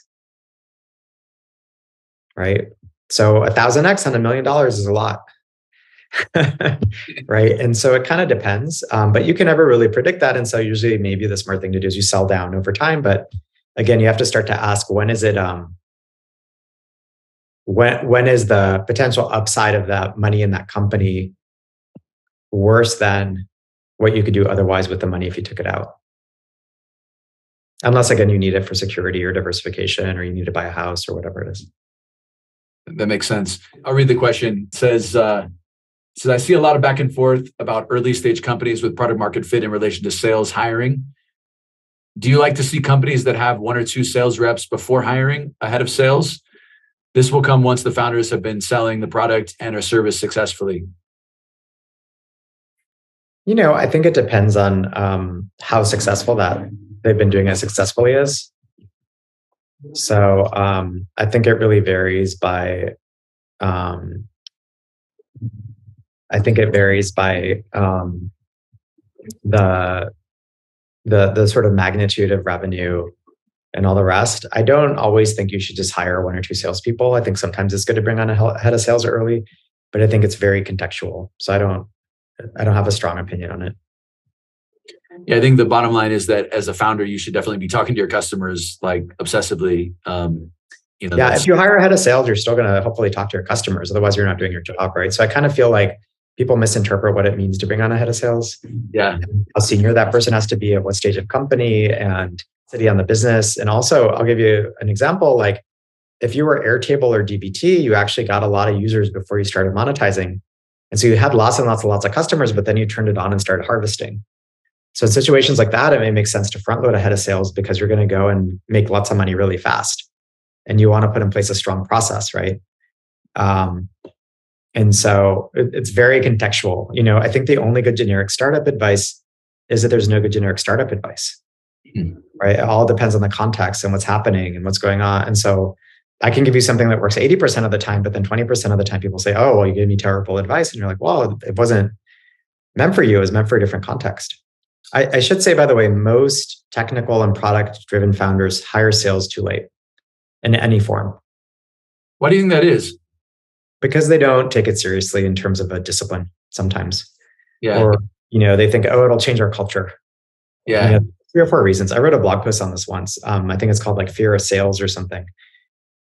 right? So 1000x on $1 million is a lot, right? And so it kind of depends, but you can never really predict that. And so usually maybe the smart thing to do is you sell down over time. But again, you have to start to ask, when is it, when is the potential upside of that money in that company worse than what you could do otherwise with the money if you took it out? Unless, again, you need it for security or diversification, or you need to buy a house or whatever it is. That makes sense. I'll read the question. It says, I see a lot of back and forth about early stage companies with product market fit in relation to sales hiring. Do you like to see companies that have 1 or 2 sales reps before hiring ahead of sales? This will come once the founders have been selling the product and or service successfully. I think it depends on how successful that they've been doing it successfully is. So I think it really varies by the sort of magnitude of revenue and all the rest. I don't always think you should just hire 1 or 2 salespeople. I think sometimes it's good to bring on a head of sales early, but I think it's very contextual. So I don't have a strong opinion on it. Yeah, I think the bottom line is that as a founder, you should definitely be talking to your customers like obsessively. If you hire a head of sales, you're still going to hopefully talk to your customers. Otherwise, you're not doing your job, right? So I kind of feel like people misinterpret what it means to bring on a head of sales. Yeah. How senior that person has to be, at what stage of company, and on the business. And also, I'll give you an example. Like if you were Airtable or DBT, you actually got a lot of users before you started monetizing. And so you had lots and lots of customers, but then you turned it on and started harvesting. So in situations like that, it may make sense to front load ahead of sales because you're going to go and make lots of money really fast. And you want to put in place a strong process, right? And so it's very contextual. I think the only good generic startup advice is that there's no good generic startup advice, right? It all depends on the context and what's happening and what's going on. And so I can give you something that works 80% of the time, but then 20% of the time people say, oh, well, you gave me terrible advice. And you're like, well, it wasn't meant for you. It was meant for a different context. I should say, by the way, most technical and product-driven founders hire sales too late in any form. Why do you think that is? Because they don't take it seriously in terms of a discipline sometimes. Yeah. Or, they think, oh, it'll change our culture. Yeah. 3 or 4 reasons. I wrote a blog post on this once. I think it's called like Fear of Sales or something.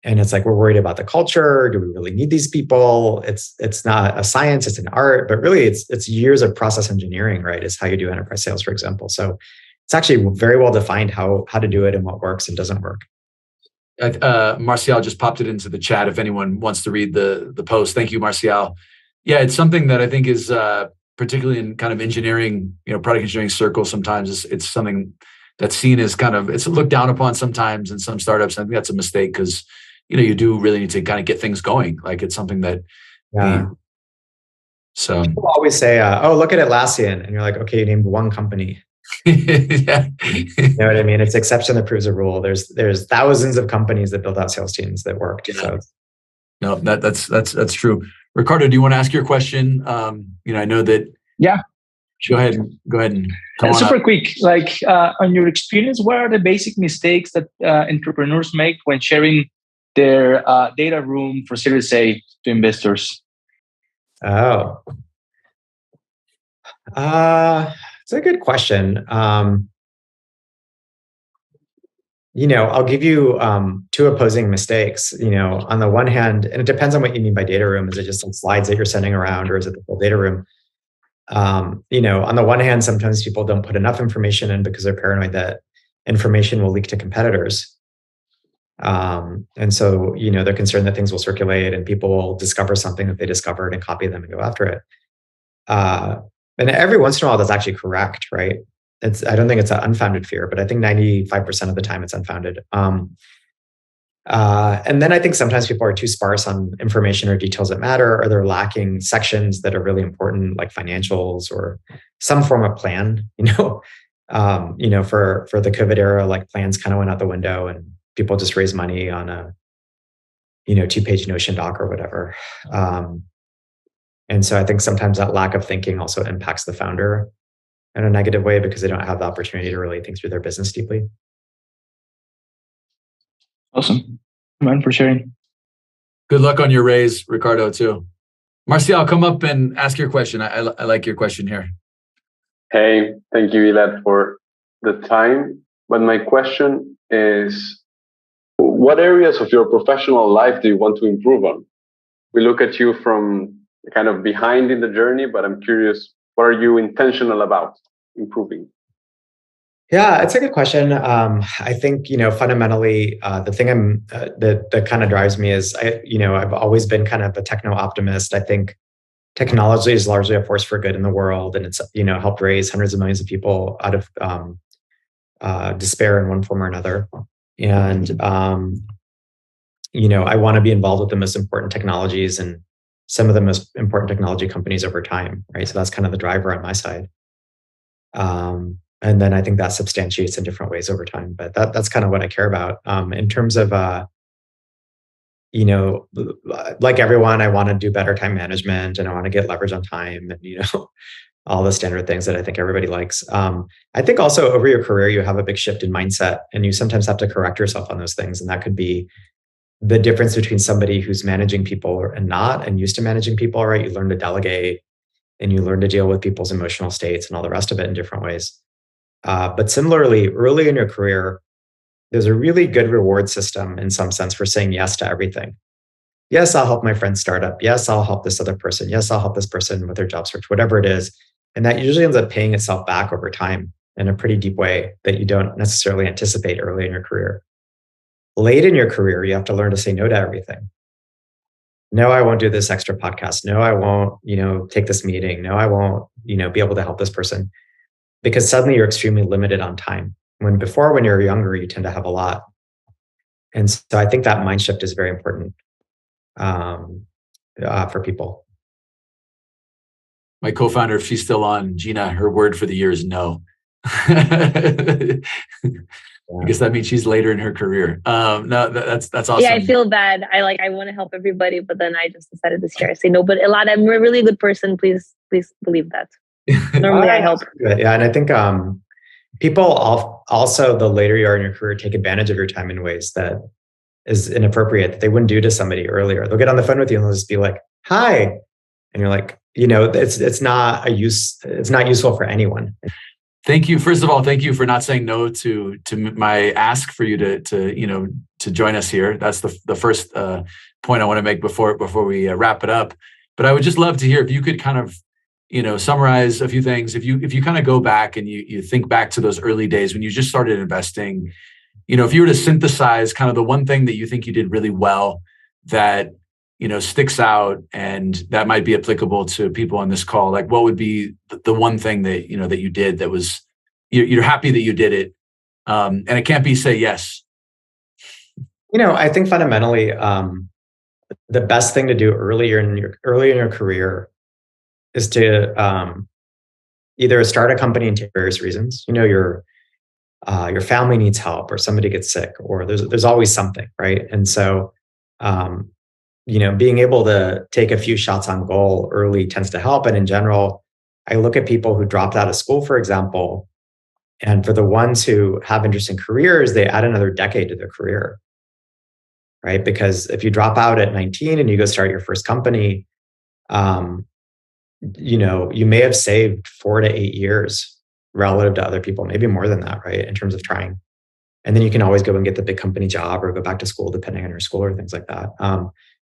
And it's like, we're worried about the culture. Do we really need these people? It's not a science, it's an art, but really it's years of process engineering, right? Is how you do enterprise sales, for example. So it's actually very well defined how to do it and what works and doesn't work. Marcial just popped it into the chat if anyone wants to read the post. Thank you, Marcial. Yeah, it's something that I think is particularly in kind of engineering, product engineering circles, sometimes it's something that's seen as it's looked down upon sometimes in some startups. I think that's a mistake because you do really need to kind of get things going. Like it's something that so people always say, oh, look at Atlassian. And you're like, okay, you named one company. Yeah. You know what I mean? It's exception that proves a rule. There's thousands of companies that build out sales teams that worked. Yeah. So no, that's true. Ricardo, do you want to ask your question? I know that. Yeah. Go ahead and come on super up. quick. Like on your experience, what are the basic mistakes that entrepreneurs make when sharing their data room for Series A to investors? Oh, it's a good question. I'll give you 2 opposing mistakes. On the one hand, and it depends on what you mean by data room. Is it just some slides that you're sending around, or is it the full data room? On the one hand, sometimes people don't put enough information in because they're paranoid that information will leak to competitors. And so, they're concerned that things will circulate and people will discover something that they discovered and copy them and go after it. And every once in a while, that's actually correct, right? I don't think it's an unfounded fear, but I think 95% of the time it's unfounded. And then I think sometimes people are too sparse on information or details that matter, or they're lacking sections that are really important, like financials or some form of plan. For the COVID era, like plans kind of went out the window and people just raise money on a 2-page Notion doc or whatever. And so I think sometimes that lack of thinking also impacts the founder in a negative way because they don't have the opportunity to really think through their business deeply. Awesome. Man, for sharing. Good luck on your raise, Ricardo, too. Marcial, come up and ask your question. I like your question here. Hey, thank you, Elad, for the time. But my question is, what areas of your professional life do you want to improve on? We look at you from kind of behind in the journey, but I'm curious, what are you intentional about improving? Yeah, it's a good question. I think, fundamentally, the thing that kind of drives me is, I've always been kind of a techno optimist. I think technology is largely a force for good in the world, and it's, helped raise hundreds of millions of people out of despair in one form or another. And, I want to be involved with the most important technologies and some of the most important technology companies over time, right? So that's kind of the driver on my side. And then I think that substantiates in different ways over time. But that's kind of what I care about. In terms of, like everyone, I want to do better time management and I want to get leverage on time and, all the standard things that I think everybody likes. I think also over your career, you have a big shift in mindset and you sometimes have to correct yourself on those things. And that could be the difference between somebody who's managing people and not and used to managing people, right? You learn to delegate and you learn to deal with people's emotional states and all the rest of it in different ways. But similarly, early in your career, there's a really good reward system in some sense for saying yes to everything. Yes, I'll help my friend's startup. Yes, I'll help this other person. Yes, I'll help this person with their job search, whatever it is. And that usually ends up paying itself back over time. in a pretty deep way that you don't necessarily anticipate early in your career. Late in your career, you have to learn to say no to everything. No, I won't do this extra podcast. No, I won't, take this meeting. No, I won't, be able to help this person, because suddenly you're extremely limited on time. When you're younger, you tend to have a lot. And so I think that mind shift is very important for people. My co-founder, if she's still on, Gina, her word for the year is no. I guess that means she's later in her career. No, that's awesome. Yeah, I feel bad. I want to help everybody, but then I just decided this year I say no. But Elad, I'm a really good person. Please believe that. Normally I help. Yeah, and I think people also, the later you are in your career, take advantage of your time in ways that is inappropriate that they wouldn't do to somebody earlier. They'll get on the phone with you and they'll just be like, "Hi," and you're like, it's not useful for anyone. Thank you. First of all, thank you for not saying no to my ask for you to join us here. That's the first point I want to make before we wrap it up. But I would just love to hear if you could kind of summarize a few things. If you kind of go back and you think back to those early days when you just started investing, if you were to synthesize kind of the one thing that you think you did really well that sticks out and that might be applicable to people on this call, like what would be the one thing that that you did that was you're happy that you did it, and it can't be say yes. I think fundamentally the best thing to do early in your career is to either start a company and take various reasons. Your family needs help, or somebody gets sick, or there's always something, right? And so being able to take a few shots on goal early tends to help. And in general, I look at people who dropped out of school, for example, and for the ones who have interesting careers, they add another decade to their career, right? Because if you drop out at 19 and you go start your first company, you may have saved 4 to 8 years relative to other people, maybe more than that, right? In terms of trying. And then you can always go and get the big company job or go back to school, depending on your school or things like that.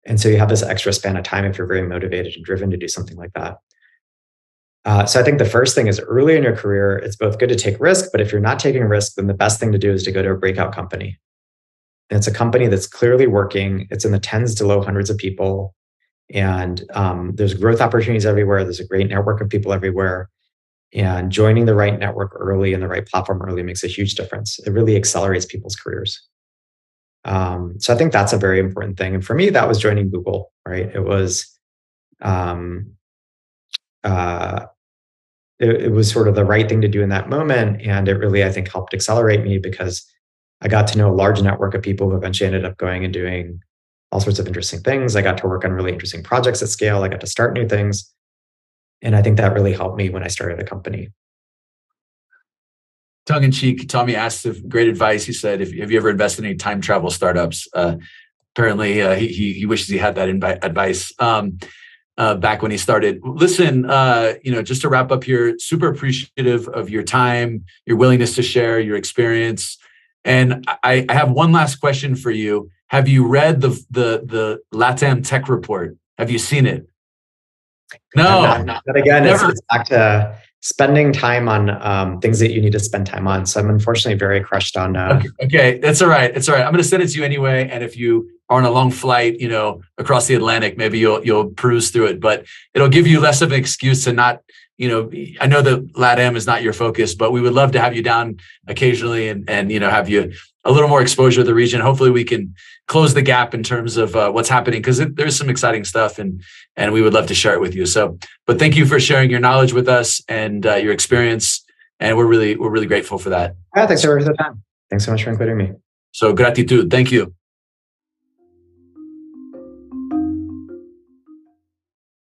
And so you have this extra span of time if you're very motivated and driven to do something like that. So I think the first thing is early in your career, it's both good to take risk, but if you're not taking risk, then the best thing to do is to go to a breakout company. And it's a company that's clearly working. It's in the tens to low hundreds of people. And there's growth opportunities everywhere. There's a great network of people everywhere. And joining the right network early and the right platform early makes a huge difference. It really accelerates people's careers. So I think that's a very important thing. And for me, that was joining Google, right? It was, it was sort of the right thing to do in that moment. And it really, I think, helped accelerate me because I got to know a large network of people who eventually ended up going and doing all sorts of interesting things. I got to work on really interesting projects at scale. I got to start new things. And I think that really helped me when I started a company. Tongue in cheek, Tommy asked great advice. He said, have you ever invested in any time travel startups? Apparently, he wishes he had that advice back when he started. Listen, just to wrap up here, super appreciative of your time, your willingness to share your experience. And I have one last question for you. Have you read the LATAM Tech Report? Have you seen it? No. But again, it's back to spending time on things that you need to spend time on. So I'm unfortunately very crushed on. Okay, that's all right. It's all right. I'm going to send it to you anyway. And if you are on a long flight, across the Atlantic, maybe you'll peruse through it. But it'll give you less of an excuse to not. I know that LATAM is not your focus, but we would love to have you down occasionally and have you a little more exposure to the region. Hopefully, we can close the gap in terms of what's happening because there's some exciting stuff and we would love to share it with you. So, but thank you for sharing your knowledge with us and your experience, and we're really grateful for that. Yeah, thanks for the time. Thanks so much for including me. So, gratitud. Thank you.